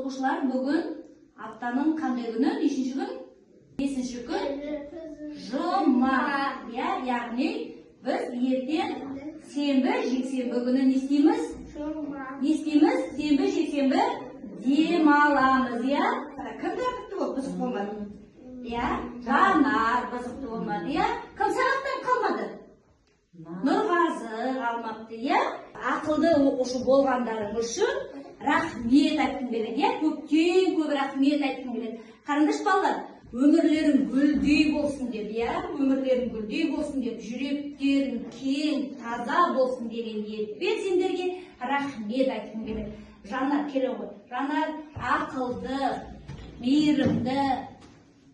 оқушылар, бүгін аптаның қандай күні? Нешінші күн? 5-ші күн? Жұма. Яғни біз ертең сенбі, жексенбі күні не істейміз? Не істейміз? Сенбі, жексенбі демаламыз, Кімдер күтті болып бұзық болмады? Жанар бұзықты болмады, Кім сағаттан қалмады? Нұрғазы қалмапты, Ақылды оқушы болғандарың үшін рахмет айтқым келеді, көптен көп рахмет айтқым келеді. Қарындаш балалар, өмірлерің гүлдей болсын деп, өмірлерің гүлдей болсын деп, жүректерің кең, таза болсын деген ниетпен сендерге рахмет айтқым келеді. Жанар келе ғой. Жанар ақылды, мейірімді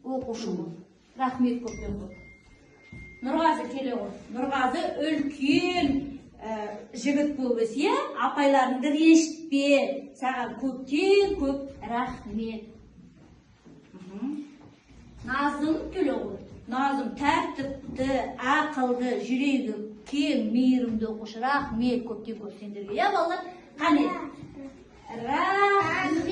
оқушы бол. Рахмет көптен көп. Нұрғазы келе ғой. Нұрғазы үлкен жігіт болып өсе, апайларыңды ренжітпе. Саған көптен көп рахмет. Назым келе ғой. Назым тәртіпті, ақылды, жүрегі кең, мейірімді оқушы. Рахмет көптен көп сендерге. Балалар, қане? Рахмет!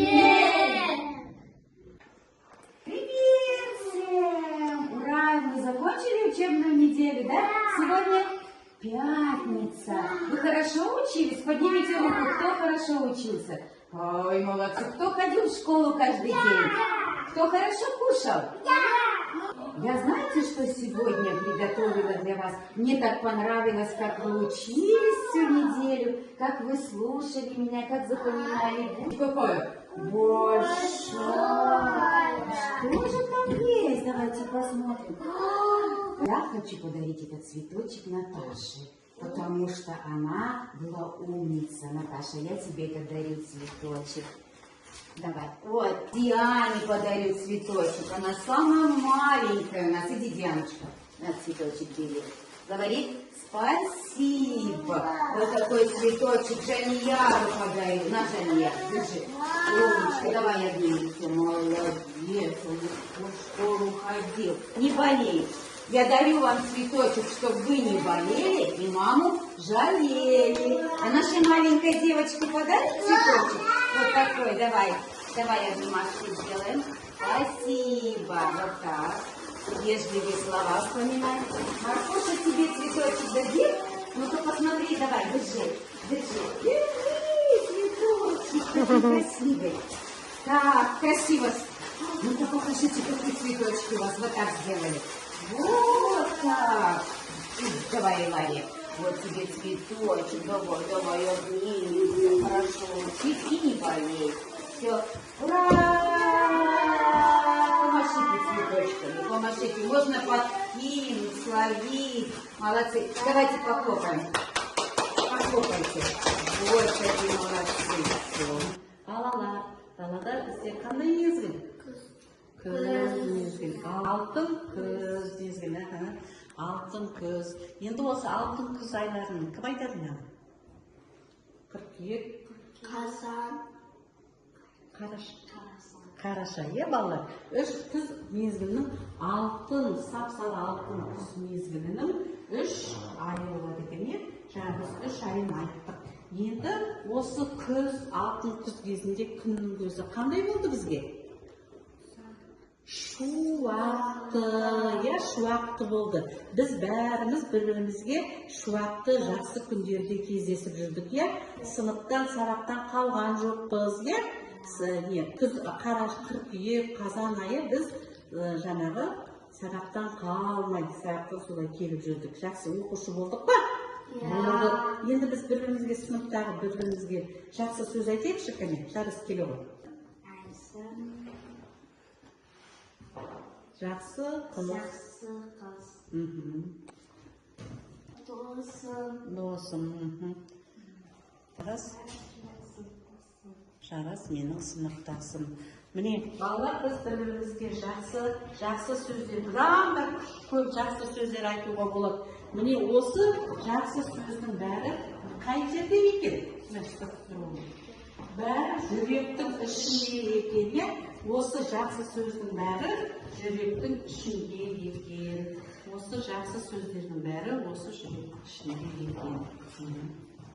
Привет всем! Ура! Вы закончили учебную неделю, да? Сегодня пятница. Вы хорошо учились? Поднимите руку, кто хорошо учился. Ой, молодцы. Кто ходил в школу каждый день? Кто хорошо кушал? Я знаете, что сегодня приготовила для вас? Мне так понравилось, как вы учились всю неделю, как вы слушали меня, как запоминали. Какое? Большое. Что же там есть? Давайте посмотрим. Я хочу подарить этот цветочек Наташе, потому что она была умница. Наташа, я тебе это дарю цветочек. Давай. Вот, Диане подарю цветочек. Она самая маленькая у нас. Иди, Дианочка, на цветочек бери. Говорит спасибо. Вот такой цветочек Жанияру подарю. На, Жанияр, держи. Умничка, давай я обниму. Молодец, он в школу ходил. Не болей. Я дарю вам цветочек, чтобы вы не болели и маму жалели. А нашей маленькой девочке подарим цветочек? Вот такой, давай. Давай обнимашки сделаем. Спасибо. Вот так. Вежливые слова вспоминаем. Маркуша тебе цветочек дадим? Ну-ка посмотри, давай, держи. Держи. Цветочек такой красивый. Так, красиво. Ну-ка покажите, какие цветочки у вас вот так сделали. Вот так. Давай, Ларик. Вот тебе цветочек. Давай, обними. Хорошо. Учись и не болей. Все. Ура! Помашите цветочками. Помашите. Можно подкинуть, словить. Молодцы. Давайте похлопаем. Похлопайте. Вот такие молодцы. Балалар, далада бізде қандай мезгіл? Күз мезгіл. Алтын күз мезгілі. Алтын күз. Енді осы алтын күз айларын кім айтады маған? Қыркүйек, Қазан, Қараша, балалар. Үш күз мезгілінің алтын, сап-сары алтын күз мезгілінің 3 айы болады екен. Жаңа біз 3 айын айттық. Енді осы күз, алтын күз кезінде күннің көзі қандай болды бізге? Шуақты, шуақты болды. Біз бәріміз бір-бірімізге шуақты жақсы күндерде кездесіп жүрдік, сыныптан, сабақтан қалған жоқпыз, күз, қыркүйек, қазан айы біз жаңағы сабақтан қалмайды, сабақтан солай келіп жүрдік. Жақсы оқушы болдық па? Енді біз бір-бірімізге, сыныптағы бір-бірімізге жақсы сөз айтайықшы, кәне, жарыс келе ғой. Жақсы қыз. Досым. Жарас менің сыныптасым. Міне, балалар, біз бір-бірімізге жақсы сөздер, бұрамда көп жақсы сөздер айтуға болады. Міне, осы жақсы сөздің бәрі қай жерде екен? Бәрі жүректің ішінде екен, осы жақсы сөздің бәрі жүректің ішінде екен. Осы жақсы сөздердің бәрі осы жүректің ішінде екен.